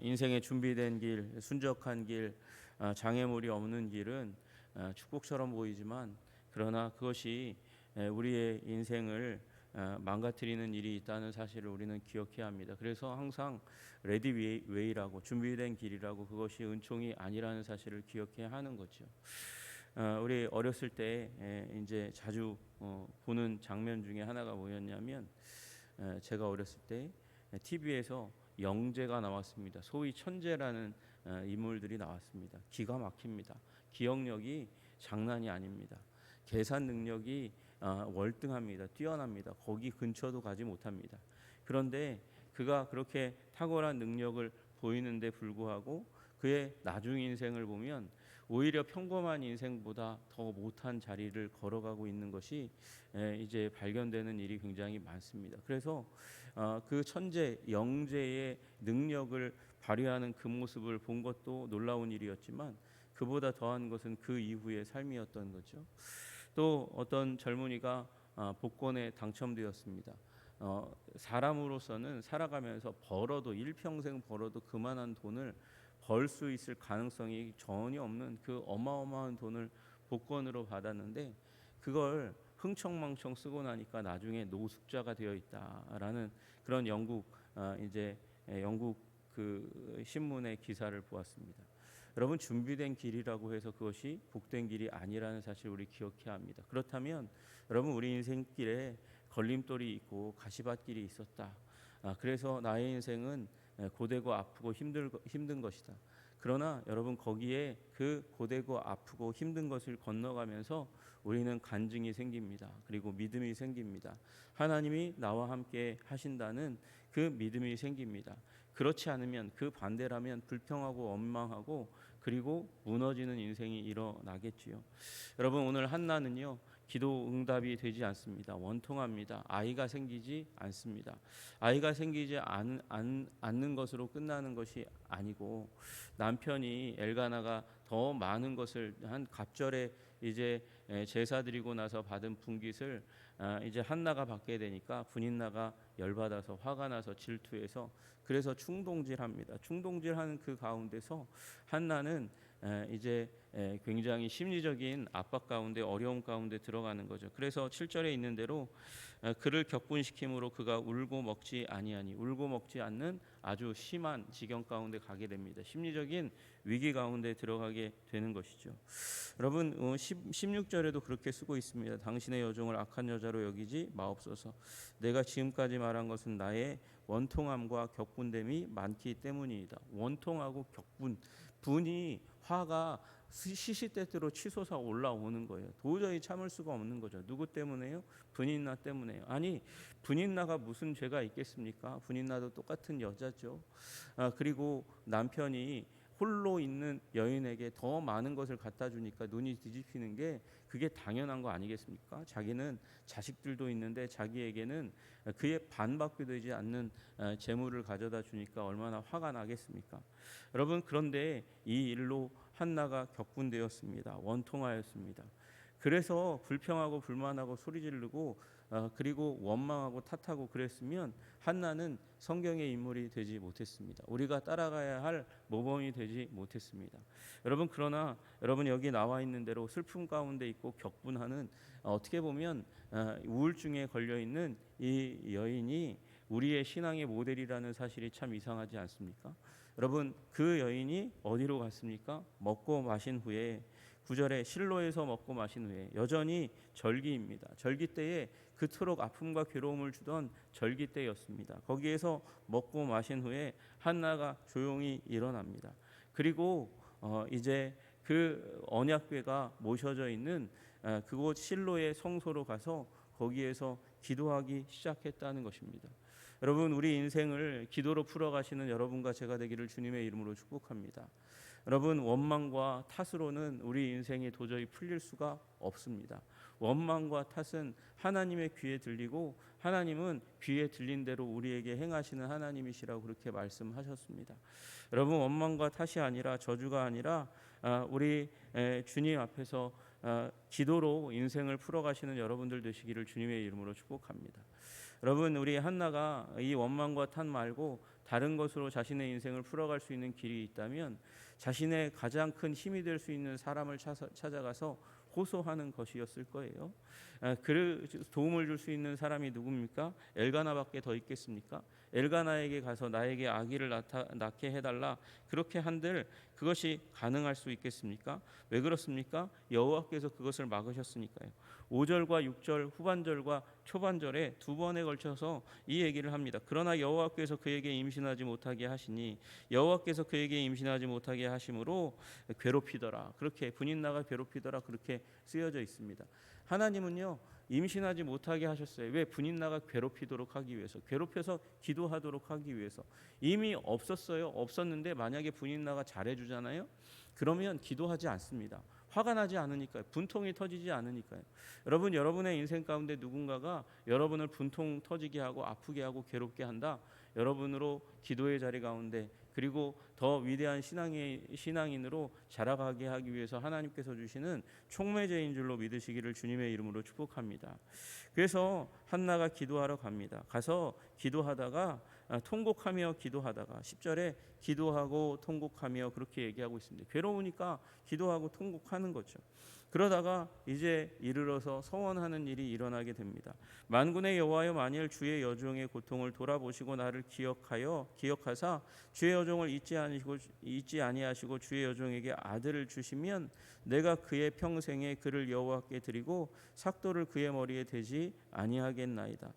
인생의 준비된 길, 순적한 길, 장애물이 없는 길은 축복처럼 보이지만 그러나 그것이 우리의 인생을 망가뜨리는 일이 있다는 사실을 우리는 기억해야 합니다. 그래서 항상 레디 웨이라고 준비된 길이라고 그것이 은총이 아니라는 사실을 기억해야 하는 거죠. 우리 어렸을 때 이제 자주 보는 장면 중에 하나가 뭐였냐면 제가 어렸을 때 TV에서 영재가 나왔습니다. 소위 천재라는 인물들이 나왔습니다. 기가 막힙니다. 기억력이 장난이 아닙니다. 계산 능력이 월등합니다. 뛰어납니다. 거기 근처도 가지 못합니다. 그런데 그가 그렇게 탁월한 능력을 보이는데 불구하고 그의 나중 인생을 보면 오히려 평범한 인생보다 더 못한 자리를 걸어가고 있는 것이 이제 발견되는 일이 굉장히 많습니다. 그래서 그 천재 영재의 능력을 발휘하는 그 모습을 본 것도 놀라운 일이었지만 그보다 더한 것은 그 이후의 삶이었던 거죠. 또 어떤 젊은이가 복권에 당첨되었습니다. 사람으로서는 살아가면서 벌어도 일평생 벌어도 그만한 돈을 벌 수 있을 가능성이 전혀 없는 그 어마어마한 돈을 복권으로 받았는데 그걸 흥청망청 쓰고 나니까 나중에 노숙자가 되어 있다라는 그런 영국 그 신문의 기사를 보았습니다. 여러분 준비된 길이라고 해서 그것이 복된 길이 아니라는 사실 우리 기억해야 합니다. 그렇다면 여러분 우리 인생길에 걸림돌이 있고 가시밭길이 있었다. 그래서 나의 인생은 고되고 아프고 힘든 것이다. 그러나 여러분 거기에 그 고되고 아프고 힘든 것을 건너가면서 우리는 간증이 생깁니다. 그리고 믿음이 생깁니다. 하나님이 나와 함께 하신다는 그 믿음이 생깁니다. 그렇지 않으면 그 반대라면 불평하고 원망하고 그리고 무너지는 인생이 일어나겠지요. 여러분 오늘 한나는요. 기도 응답이 되지 않습니다. 원통합니다. 아이가 생기지 않습니다. 아이가 생기지 않는 것으로 끝나는 것이 아니고 남편이 엘가나가 더 많은 것을 한 갑절에 이제 제사 드리고 나서 받은 분깃을 이제 한나가 받게 되니까 분인나가 열받아서 화가 나서 질투해서 그래서 충동질합니다. 충동질하는 그 가운데서 한나는 이제 굉장히 심리적인 압박 가운데 어려움 가운데 들어가는 거죠. 그래서 7절에 있는 대로 그를 격분시킴으로 그가 울고 먹지 아니하니 울고 먹지 않는 아주 심한 지경 가운데 가게 됩니다. 심리적인 위기 가운데 들어가게 되는 것이죠. 여러분 16절에도 그렇게 쓰고 있습니다. 당신의 여종을 악한 여자로 여기지 마옵소서. 내가 지금까지 말한 것은 나의 원통함과 격분됨이 많기 때문이다. 원통하고 격분, 분이 화가 시시때때로 치솟아 올라오는 거예요. 도저히 참을 수가 없는 거죠. 누구 때문에요? 분인나 때문에요. 아니 분인나가 무슨 죄가 있겠습니까? 분인나도 똑같은 여자죠. 그리고 남편이 홀로 있는 여인에게 더 많은 것을 갖다 주니까 눈이 뒤집히는 게 그게 당연한 거 아니겠습니까? 자기는 자식들도 있는데 자기에게는 그의 반밖에 되지 않는 재물을 가져다 주니까 얼마나 화가 나겠습니까? 여러분 그런데 이 일로 한나가 격분되었습니다. 원통하였습니다. 그래서 불평하고 불만하고 소리 지르고 그리고 원망하고 탓하고 그랬으면 한나는 성경의 인물이 되지 못했습니다. 우리가 따라가야 할 모범이 되지 못했습니다. 여러분 그러나 여러분 여기 나와 있는 대로 슬픔 가운데 있고 격분하는 어떻게 보면 우울증에 걸려 있는 이 여인이 우리의 신앙의 모델이라는 사실이 참 이상하지 않습니까? 여러분 그 여인이 어디로 갔습니까? 먹고 마신 후에 9절에 실로에서 먹고 마신 후에 여전히 절기입니다. 절기 때에 그토록 아픔과 괴로움을 주던 절기 때였습니다. 거기에서 먹고 마신 후에 한나가 조용히 일어납니다. 그리고 이제 그 언약궤가 모셔져 있는 그곳 실로의 성소로 가서 거기에서 기도하기 시작했다는 것입니다. 여러분 우리 인생을 기도로 풀어가시는 여러분과 제가 되기를 주님의 이름으로 축복합니다. 여러분 원망과 탓으로는 우리 인생이 도저히 풀릴 수가 없습니다. 원망과 탓은 하나님의 귀에 들리고 하나님은 귀에 들린 대로 우리에게 행하시는 하나님이시라고 그렇게 말씀하셨습니다. 여러분 원망과 탓이 아니라 저주가 아니라 우리 주님 앞에서 기도로 인생을 풀어가시는 여러분들 되시기를 주님의 이름으로 축복합니다. 여러분 우리 한나가 이 원망과 탓 말고 다른 것으로 자신의 인생을 풀어갈 수 있는 길이 있다면 자신의 가장 큰 힘이 될 수 있는 사람을 찾아가서 호소하는 것이었을 거예요. 그 도움을 줄 수 있는 사람이 누굽니까? 엘가나밖에 더 있겠습니까? 엘가나에게 가서 나에게 아기를 낳게 해달라 그렇게 한들 그것이 가능할 수 있겠습니까? 왜 그렇습니까? 여호와께서 그것을 막으셨으니까요. 5절과 6절 후반절과 초반절에 두 번에 걸쳐서 이 얘기를 합니다. 그러나 여호와께서 그에게 임신하지 못하게 하시니 여호와께서 그에게 임신하지 못하게 하심으로 괴롭히더라. 그렇게 분인나가 괴롭히더라 그렇게 쓰여져 있습니다. 하나님은요 임신하지 못하게 하셨어요. 왜? 분인나가 괴롭히도록 하기 위해서, 괴롭혀서 기도하도록 하기 위해서. 이미 없었어요. 없었는데 만약에 분인나가 잘해주잖아요. 그러면 기도하지 않습니다. 화가 나지 않으니까요. 분통이 터지지 않으니까요. 여러분, 여러분의 인생 가운데 누군가가 여러분을 분통 터지게 하고 아프게 하고 괴롭게 한다. 여러분으로 기도의 자리 가운데 그리고 더 위대한 신앙인으로 자라가게 하기 위해서 하나님께서 주시는 촉매제인 줄로 믿으시기를 주님의 이름으로 축복합니다. 그래서 한나가 기도하러 갑니다. 가서 기도하다가 통곡하며 기도하다가 10절에 기도하고 통곡하며 그렇게 얘기하고 있습니다. 괴로우니까 기도하고 통곡하는 거죠. 그러다가 이제 이르러서 서원하는 일이 일어나게 됩니다. 만군의 여호와여, 만일 주의 여종의 고통을 돌아보시고 나를 기억하사 주의 여종을 잊지 아니하시고 주의 여종에게 아들을 주시면 내가 그의 평생에 그를 여호와께 드리고 삭도를 그의 머리에 대지 아니하겠나이다.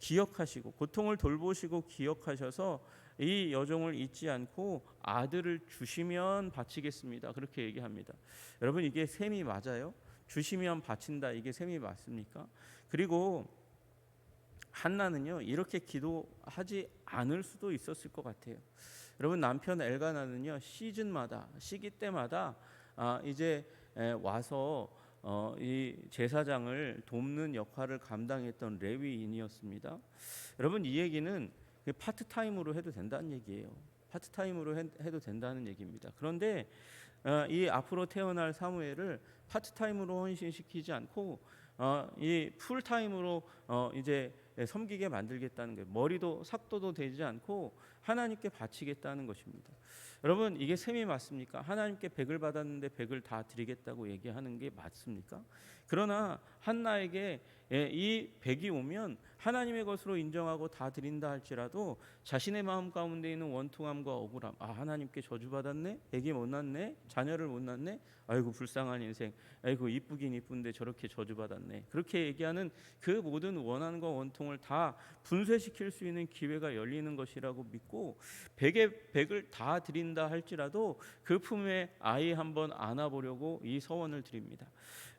기억하시고 고통을 돌보시고 기억하셔서 이 여종을 잊지 않고 아들을 주시면 바치겠습니다. 그렇게 얘기합니다. 여러분, 이게 셈이 맞아요? 주시면 바친다, 이게 셈이 맞습니까? 그리고 한나는요 이렇게 기도하지 않을 수도 있었을 것 같아요. 여러분, 남편 엘가나는요 시기 때마다 이제 와서 이 제사장을 돕는 역할을 감당했던 레위인이었습니다. 여러분, 이 얘기는 파트타임으로 해도 된다는 얘기예요. 파트타임으로 해도 된다는 얘기입니다. 그런데 이 앞으로 태어날 사무엘을 파트타임으로 헌신시키지 않고 이 풀타임으로 이제 섬기게 만들겠다는 거예요. 머리도 삭도도 되지 않고 하나님께 바치겠다는 것입니다. 여러분, 이게 셈이 맞습니까? 하나님께 100을 받았는데 100을 다 드리겠다고 얘기하는 게 맞습니까? 그러나 한나에게 이 100이 오면 하나님의 것으로 인정하고 다 드린다 할지라도 자신의 마음 가운데 있는 원통함과 억울함, 하나님께 저주받았네, 애기 못 낳네, 자녀를 못 낳네, 아이고 불쌍한 인생, 아이고 이쁘긴 이쁜데 저렇게 저주받았네, 그렇게 얘기하는 그 모든 원한과 원통을 다 분쇄시킬 수 있는 기회가 열리는 것이라고 믿고 100에 100을 다 드린다 할지라도 그 품에 아이 한번 안아보려고 이 서원을 드립니다.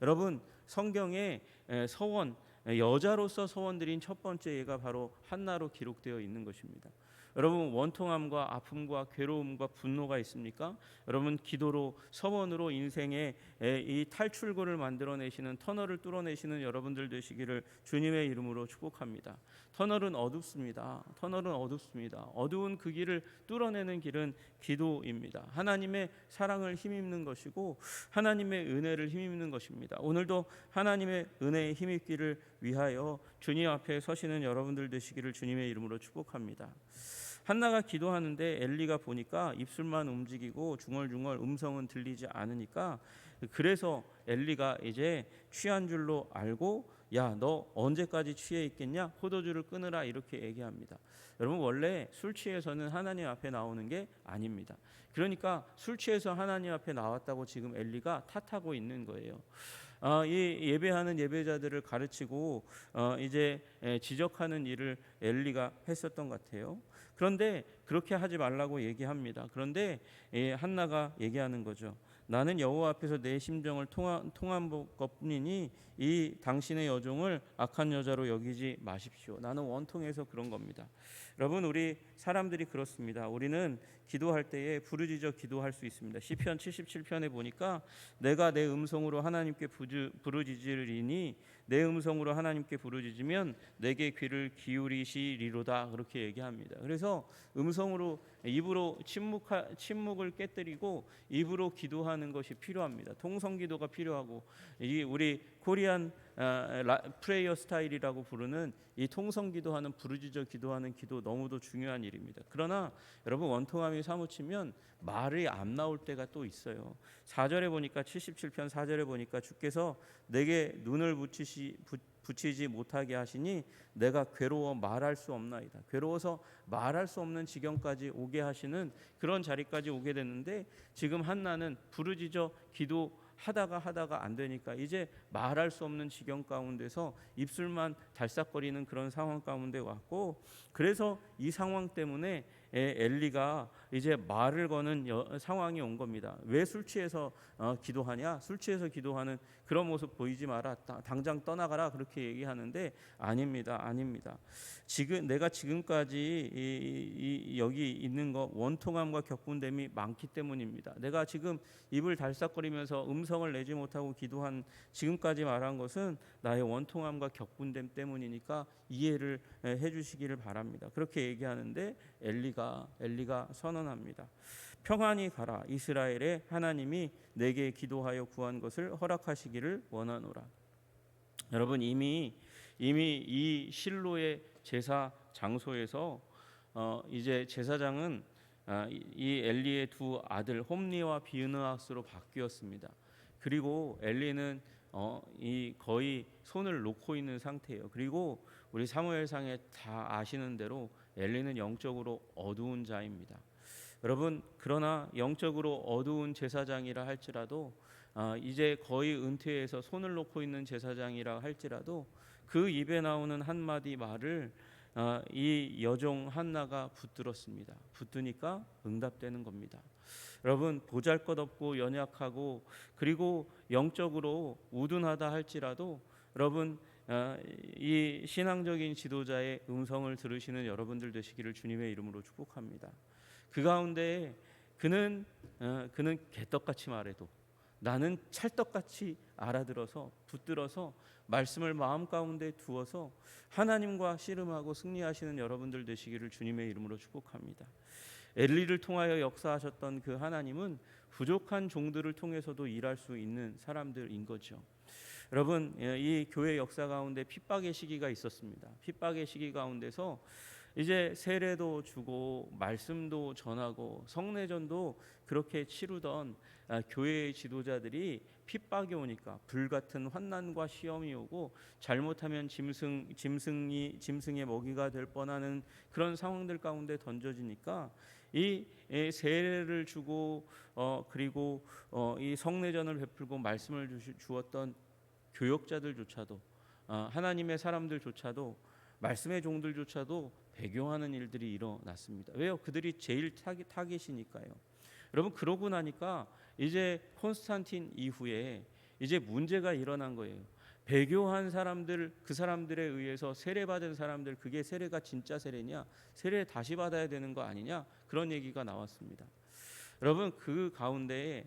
여러분, 성경에 서원, 여자로서 서원 드린 첫 번째 예가 바로 한나로 기록되어 있는 것입니다. 여러분, 원통함과 아픔과 괴로움과 분노가 있습니까? 여러분, 기도로 서원으로 인생의 이 탈출구를 만들어내시는, 터널을 뚫어내시는 여러분들 되시기를 주님의 이름으로 축복합니다. 터널은 어둡습니다. 터널은 어둡습니다. 어두운 그 길을 뚫어내는 길은 기도입니다. 하나님의 사랑을 힘입는 것이고 하나님의 은혜를 힘입는 것입니다. 오늘도 하나님의 은혜에 힘입기를 위하여 주님 앞에 서시는 여러분들 되시기를 주님의 이름으로 축복합니다. 한나가 기도하는데 엘리가 보니까 입술만 움직이고 중얼중얼 음성은 들리지 않으니까, 그래서 엘리가 이제 취한 줄로 알고 야, 너 언제까지 취해 있겠냐? 포도주를 끊으라, 이렇게 얘기합니다. 여러분, 원래 술 취해서는 하나님 앞에 나오는 게 아닙니다. 그러니까 술 취해서 하나님 앞에 나왔다고 지금 엘리가 탓하고 있는 거예요. 이 예배하는 예배자들을 가르치고 이제 지적하는 일을 엘리가 했었던 것 같아요. 그런데 그렇게 하지 말라고 얘기합니다. 그런데 한나가 얘기하는 거죠. 나는 여호와 앞에서 내 심정을 통한 것뿐이니 이 당신의 여종을 악한 여자로 여기지 마십시오. 나는 원통해서 그런 겁니다. 여러분, 우리 사람들이 그렇습니다. 우리는 기도할 때에 부르짖어 기도할 수 있습니다. 시편 77편에 보니까 내가 내 음성으로 하나님께 부르짖으리니 내 음성으로 하나님께 부르짖으면 내게 귀를 기울이시리로다, 그렇게 얘기합니다. 그래서 음성으로, 입으로 침묵을 깨뜨리고 입으로 기도하는 통하는 것이 필요합니다. 통성기도가 필요하고, 이 우리 코리안 프레이어 스타일이라고 부르는 이 통성기도하는, 부르짖어 기도하는 기도 너무도 중요한 일입니다. 그러나 여러분, 원통함이 사무치면 말이 안 나올 때가 또 있어요. 4절에 보니까, 77편 4절에 보니까 주께서 내게 눈을 붙이지 못하게 하시니 내가 괴로워 말할 수 없나이다. 괴로워서 말할 수 없는 지경까지 오게 하시는 그런 자리까지 오게 됐는데, 지금 한나는 부르짖어 기도하다가 안 되니까 이제 말할 수 없는 지경 가운데서 입술만 달싹거리는 그런 상황 가운데 왔고, 그래서 이 상황 때문에 엘리가 이제 말을 거는 상황이 온 겁니다. 왜 술 취해서 기도하냐? 술 취해서 기도하는 그런 모습 보이지 마라. 당장 떠나가라. 그렇게 얘기하는데 아닙니다. 내가 지금까지 여기 있는 거 원통함과 격분됨이 많기 때문입니다. 내가 지금 입을 달싹거리면서 음성을 내지 못하고 기도한, 지금까지 말한 것은 나의 원통함과 격분됨 때문이니까 이해를 해주시기를 바랍니다. 그렇게 얘기하는데 엘리가 선언합니다. 평안히 가라. 이스라엘의 하나님이 내게 기도하여 구한 것을 허락하시기를 원하노라. 여러분, 이미 이 실로의 제사 장소에서 이제 제사장은 이 엘리의 두 아들 홈리와 비느하스로 바뀌었습니다. 그리고 엘리는 거의 손을 놓고 있는 상태예요. 그리고 우리 사무엘상에 다 아시는 대로 엘리는 영적으로 어두운 자입니다. 여러분, 그러나 영적으로 어두운 제사장이라 할지라도, 이제 거의 은퇴해서 손을 놓고 있는 제사장이라 할지라도 그 입에 나오는 한마디 말을 이 여종 한나가 붙들었습니다. 붙드니까 응답되는 겁니다. 여러분, 보잘것없고 연약하고 그리고 영적으로 우둔하다 할지라도, 여러분, 이 신앙적인 지도자의 음성을 들으시는 여러분들 되시기를 주님의 이름으로 축복합니다. 그 가운데 그는 개떡같이 말해도 나는 찰떡같이 알아들어서 붙들어서 말씀을 마음 가운데 두어서 하나님과 씨름하고 승리하시는 여러분들 되시기를 주님의 이름으로 축복합니다. 엘리를 통하여 역사하셨던 그 하나님은 부족한 종들을 통해서도 일할 수 있는 사람들인 거죠. 여러분, 이 교회 역사 가운데 핍박의 시기가 있었습니다. 핍박의 시기 가운데서 이제 세례도 주고 말씀도 전하고 성례전도 그렇게 치르던 교회의 지도자들이 핍박이 오니까, 불같은 환난과 시험이 오고 잘못하면 짐승의 먹이가 될 뻔하는 그런 상황들 가운데 던져지니까, 이 세례를 주고 그리고 이 성례전을 베풀고 말씀을 주었던 교역자들조차도, 하나님의 사람들조차도, 말씀의 종들조차도 배교하는 일들이 일어났습니다. 왜요? 그들이 제일 타깃이니까요. 여러분, 그러고 나니까 이제 콘스탄틴 이후에 이제 문제가 일어난 거예요. 배교한 사람들, 그 사람들에 의해서 세례받은 사람들, 그게 세례가 진짜 세례냐? 세례 다시 받아야 되는 거 아니냐? 그런 얘기가 나왔습니다. 여러분, 그 가운데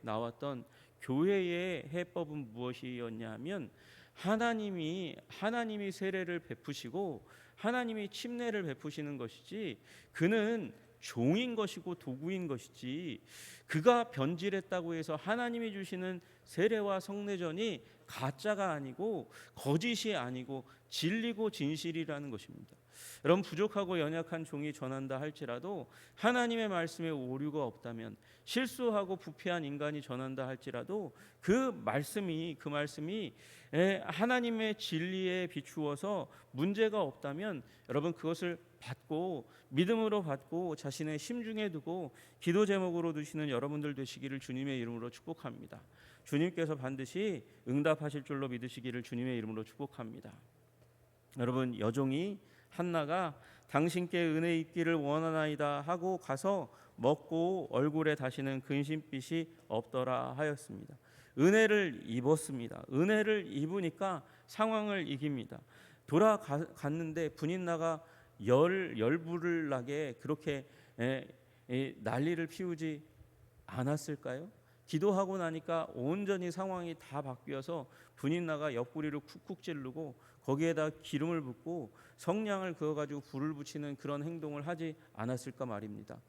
나왔던 교회의 해법은 무엇이었냐 하면, 하나님이 세례를 베푸시고 하나님이 침례를 베푸시는 것이지, 그는 종인 것이고 도구인 것이지, 그가 변질했다고 해서 하나님이 주시는 세례와 성례전이 가짜가 아니고 거짓이 아니고 진리고 진실이라는 것입니다. 여러분, 부족하고 연약한 종이 전한다 할지라도, 하나님의 말씀에 오류가 없다면, 실수하고 부패한 인간이 전한다 할지라도 그 말씀이 하나님의 진리에 비추어서 문제가 없다면, 여러분, 그것을 받고 믿음으로 받고 자신의 심중에 두고 기도 제목으로 두시는 여러분들 되시기를 주님의 이름으로 축복합니다. 주님께서 반드시 응답하실 줄로 믿으시기를 주님의 이름으로 축복합니다. 여러분, 여종이 한나가 당신께 은혜 입기를 원하나이다 하고 가서 먹고 얼굴에 다시는 근심빛이 없더라 하였습니다. 은혜를 입었습니다. 은혜를 입으니까 상황을 이깁니다. 돌아갔는데 분인나가 열불을 나게 그렇게 난리를 피우지 않았을까요? 기도하고 나니까 온전히 상황이 다 바뀌어서 분인나가 옆구리를 쿡쿡 찌르고 거기에다 기름을 붓고 성냥을 그어가지고 불을 붙이는 그런 행동을 하지 않았을까 말입니다.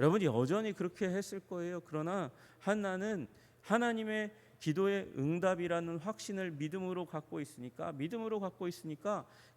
여러분이 여전히 그렇게 했을 거예요. 그러나 한나는 하나님의 기도의 응답이라는 확신을 믿음으로 갖고 있으니까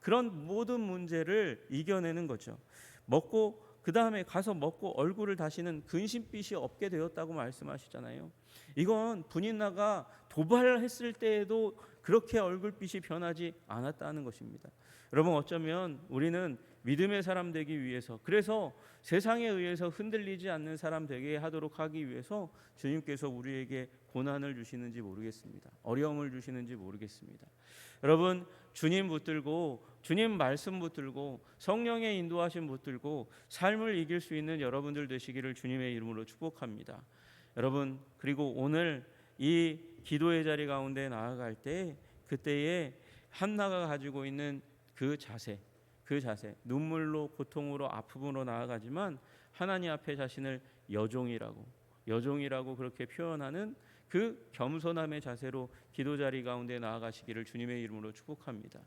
그런 모든 문제를 이겨내는 거죠. 먹고 그 다음에 가서 먹고 얼굴을 다시는 근심빛이 없게 되었다고 말씀하시잖아요. 이건 분인나가 도발했을 때에도 그렇게 얼굴빛이 변하지 않았다는 것입니다. 여러분, 어쩌면 우리는 믿음의 사람 되기 위해서, 그래서 세상에 의해서 흔들리지 않는 사람 되게 하도록 하기 위해서 주님께서 우리에게 고난을 주시는지 모르겠습니다. 어려움을 주시는지 모르겠습니다. 여러분, 주님 붙들고 주님 말씀 붙들고 성령의 인도하심 붙들고 삶을 이길 수 있는 여러분들 되시기를 주님의 이름으로 축복합니다. 여러분, 그리고 오늘 이 기도의 자리 가운데 나아갈 때 그때에 한나가 가지고 있는 그 자세, 눈물로 고통으로 아픔으로 나아가지만 하나님 앞에 자신을 여종이라고 그렇게 표현하는 그 겸손함의 자세로 기도 자리 가운데 나아가시기를 주님의 이름으로 축복합니다.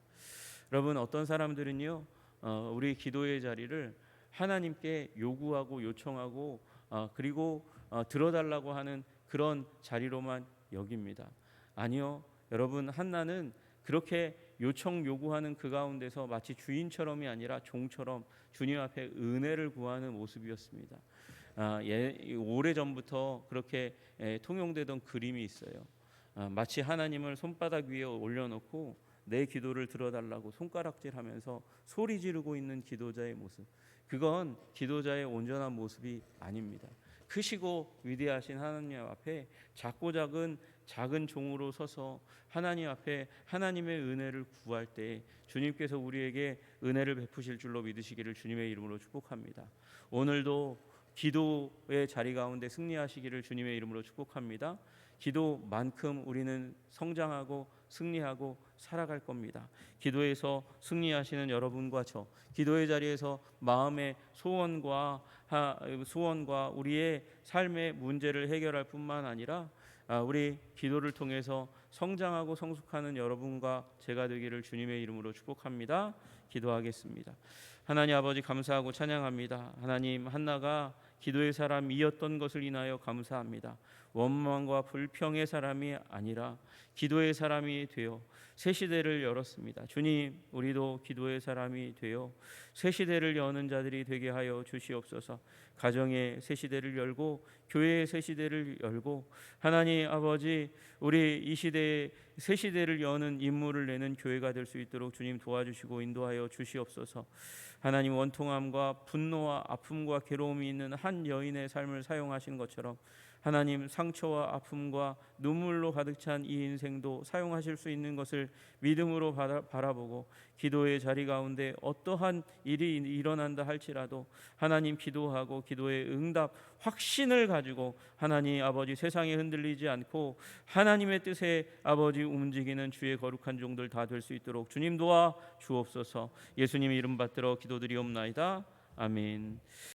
여러분, 어떤 사람들은요, 우리 기도의 자리를 하나님께 요구하고 요청하고 그리고 들어달라고 하는 그런 자리로만 여깁니다. 아니요, 여러분, 한나는 그렇게 요구하는 그 가운데서 마치 주인처럼이 아니라 종처럼 주님 앞에 은혜를 구하는 모습이었습니다. 오래전부터 그렇게 통용되던 그림이 있어요. 마치 하나님을 손바닥 위에 올려놓고 내 기도를 들어달라고 손가락질하면서 소리 지르고 있는 기도자의 모습, 그건 기도자의 온전한 모습이 아닙니다. 크시고 위대하신 하나님 앞에 작은 종으로 서서 하나님 앞에 하나님의 은혜를 구할 때 주님께서 우리에게 은혜를 베푸실 줄로 믿으시기를 주님의 이름으로 축복합니다. 오늘도 기도의 자리 가운데 승리하시기를 주님의 이름으로 축복합니다. 기도만큼 우리는 성장하고 승리하고 살아갈 겁니다. 기도에서 승리하시는 여러분과 저, 기도의 자리에서 마음의 소원과 우리의 삶의 문제를 해결할 뿐만 아니라 우리 기도를 통해서 성장하고 성숙하는 여러분과 제가 되기를 주님의 이름으로 축복합니다. 기도하겠습니다. 하나님 아버지, 감사하고 찬양합니다. 하나님, 한나가 기도의 사람이었던 것을 인하여 감사합니다. 원망과 불평의 사람이 아니라 기도의 사람이 되어 새 시대를 열었습니다. 주님, 우리도 기도의 사람이 되어 새 시대를 여는 자들이 되게 하여 주시옵소서. 가정의 새 시대를 열고 교회의 새 시대를 열고 하나님 아버지, 우리 이 시대에 새 시대를 여는 인물을 내는 교회가 될 수 있도록 주님 도와주시고 인도하여 주시옵소서. 하나님, 원통함과 분노와 아픔과 괴로움이 있는 한 여인의 삶을 사용하신 것처럼 하나님, 상처와 아픔과 눈물로 가득 찬 이 인생도 사용하실 수 있는 것을 믿음으로 바라보고 기도의 자리 가운데 어떠한 일이 일어난다 할지라도 하나님 기도하고 기도의 응답 확신을 가지고 하나님 아버지, 세상에 흔들리지 않고 하나님의 뜻에 아버지 움직이는 주의 거룩한 종들 다 될 수 있도록 주님 도와 주옵소서. 예수님 이름 받들어 기도드리옵나이다. 아멘.